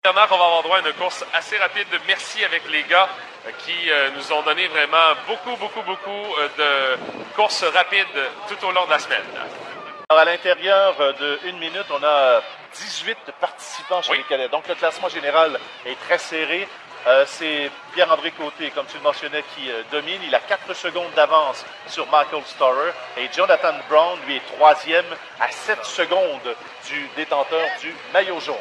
On va avoir droit à une course assez rapide. Merci avec les gars qui nous ont donné vraiment beaucoup de courses rapides tout au long de la semaine. Alors à l'intérieur de 1 minute, on a 18 participants chez les cadets. Donc le classement général est très serré. C'est Pierre-André Côté, comme tu le mentionnais, qui domine. Il a 4 secondes d'avance sur Michael Storer. Et Jonathan Brown, lui, est 3e à 7 secondes du détenteur du maillot jaune.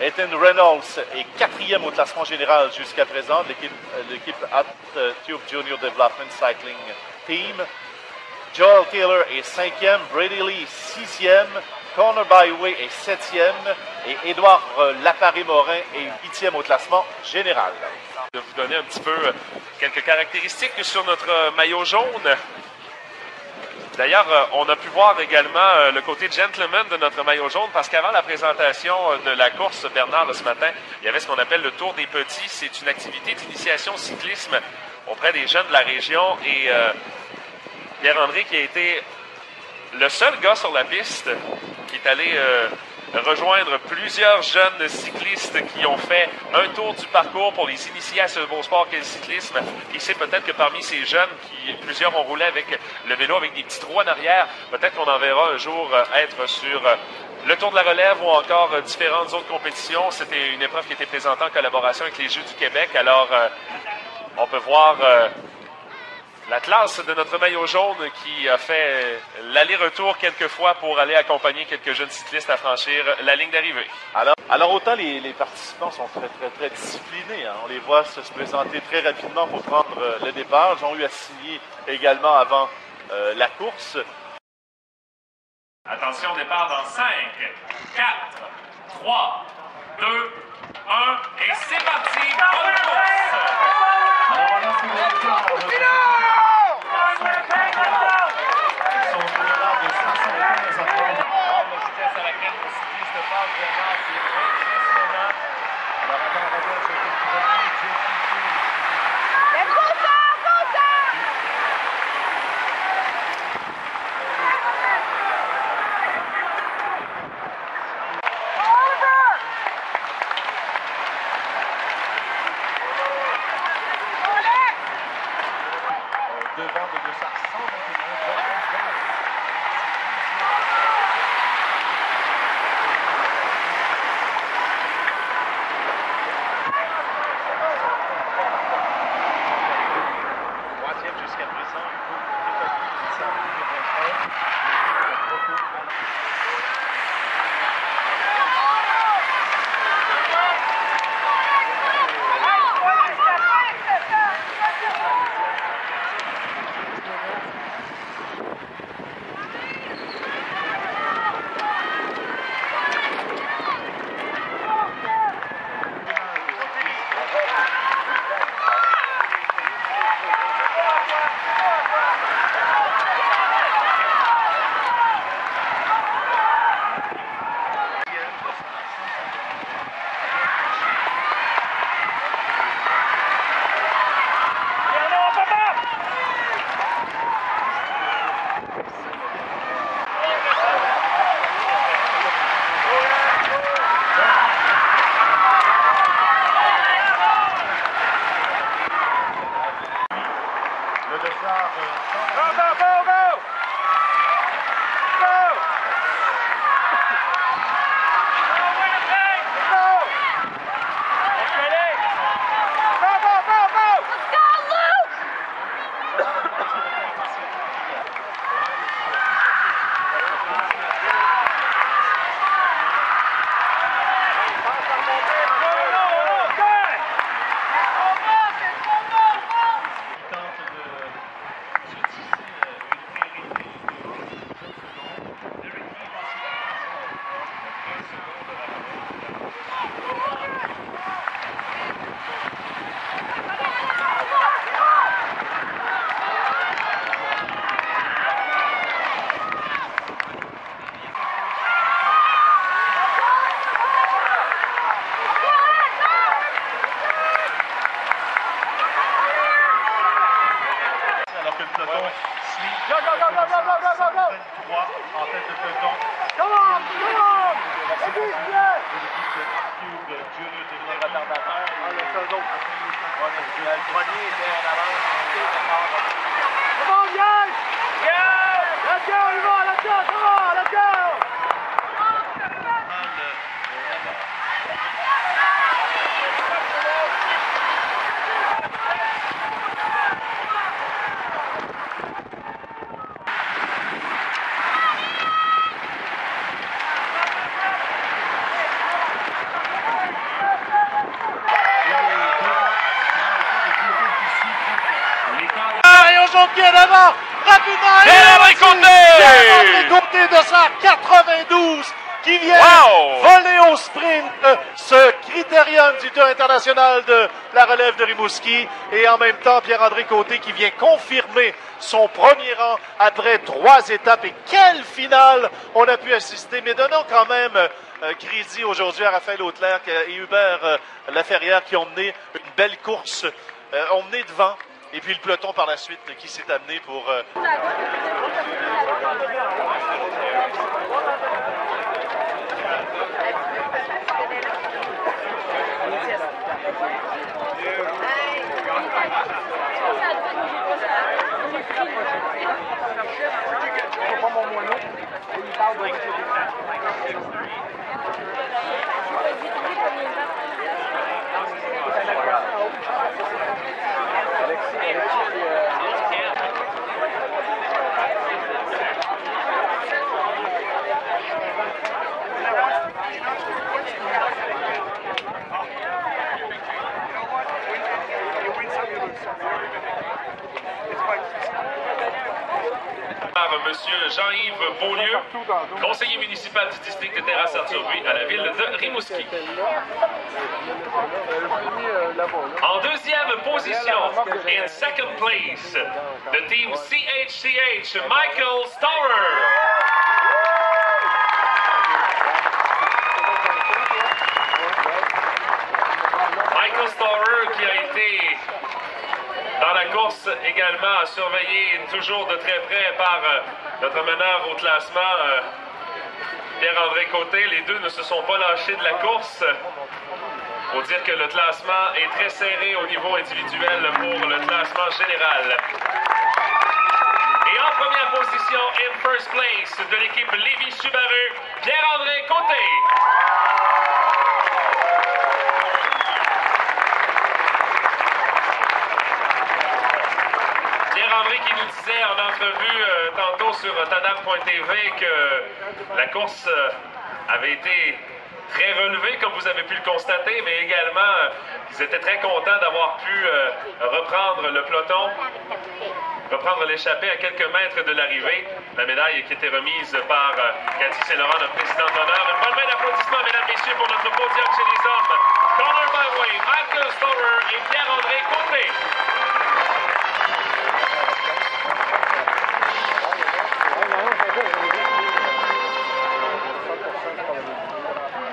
Ethan Reynolds est 4e au classement général jusqu'à présent, l'équipe Tube Junior Development Cycling Team. Joel Taylor est 5e, Brady Lee 6e, Connor Byway est 7e et Édouard Laparé-Morin est 8e au classement général. De vous donner un petit peu quelques caractéristiques sur notre maillot jaune. D'ailleurs, on a pu voir également le côté gentleman de notre maillot jaune parce qu'avant la présentation de la course Bernard ce matin, il y avait ce qu'on appelle le Tour des Petits. C'est une activité d'initiation au cyclisme auprès des jeunes de la région et Pierre-André qui a été le seul gars sur la piste qui est allé rejoindre plusieurs jeunes cyclistes qui ont fait un tour du parcours pour les initier à ce beau sport qu'est le cyclisme. Il sait peut-être que parmi ces jeunes, plusieurs ont roulé avec le vélo avec des petits trous en arrière, peut-être qu'on en verra un jour être sur le Tour de la Relève ou encore différentes autres compétitions. C'était une épreuve qui était présentée en collaboration avec les Jeux du Québec. Alors, on peut voir la classe de notre maillot jaune qui a fait l'aller-retour quelques fois pour aller accompagner quelques jeunes cyclistes à franchir la ligne d'arrivée. Alors autant les participants sont très disciplinés. Hein. On les voit se présenter très rapidement pour prendre le départ. Ils ont eu à signer également avant la course. Attention, départ dans 5, 4, 3, 2, 1 et c'est parti! Bonne course! Alors voilà, c'est le départ. Go, go, go, go, go, go, go, go, go! 23 en tête de peloton. Come on, come on! Pied d'avant, rapidement, Pierre-André Côté de sa 92 qui vient voler au sprint ce critérium du Tour international de la relève de Rimouski et en même temps Pierre-André Côté qui vient confirmer son premier rang après 3 étapes et quelle finale on a pu assister, mais donnons quand même crédit aujourd'hui à Raphaël Auclair et Hubert Laferrière qui ont mené une belle course, ont mené devant. Et puis le peloton par la suite qui s'est amené pour... Monsieur Jean-Yves Beaulieu, conseiller municipal du district de Terrasse-Arthur-Buis à la ville de Rimouski. En deuxième position, in second place, the team CHCH, Michael Storer. Michael Storer qui a été dans la course également surveillé toujours de très près par notre meneur au classement, Pierre-André Côté. Les deux ne se sont pas lâchés de la course. Il faut dire que le classement est très serré au niveau individuel pour le classement général. Et en première position, in first place, de l'équipe Lévis-Subaru, Pierre-André Côté. Pierre-André qui nous disait en entrevue tantôt sur Tadam.tv que la course avait été très relevée, comme vous avez pu le constater, mais également qu'ils étaient très contents d'avoir pu reprendre le peloton, reprendre l'échappée à quelques mètres de l'arrivée. La médaille qui était remise par Cathy Saint-Laurent, notre présidente d'honneur. Une bonne main d'applaudissements, mesdames et messieurs, pour notre podium chez les hommes. Connor Barway, Michael Storer et Pierre-André Côté.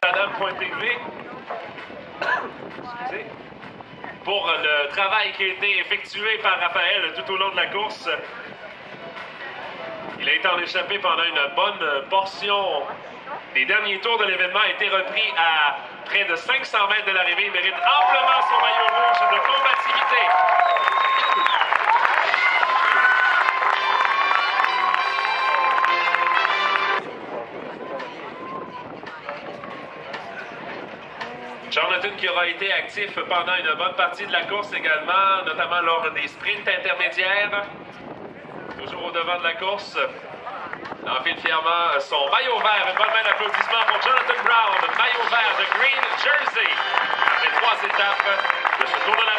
Tadam.tv. Excusez. Pour le travail qui a été effectué par Raphaël tout au long de la course. Il a été en échappé pendant une bonne portion. Les derniers tours de l'événement a été repris à près de 500 mètres de l'arrivée. Il mérite amplement son maillot rouge de combativité. Jonathan qui aura été actif pendant une bonne partie de la course également, notamment lors des sprints intermédiaires. Toujours au devant de la course. Enfile fièrement son maillot vert. Une bonne main d'applaudissement pour Jonathan Brown. Maillot vert de Green Jersey. Après 3 étapes de ce Tour de la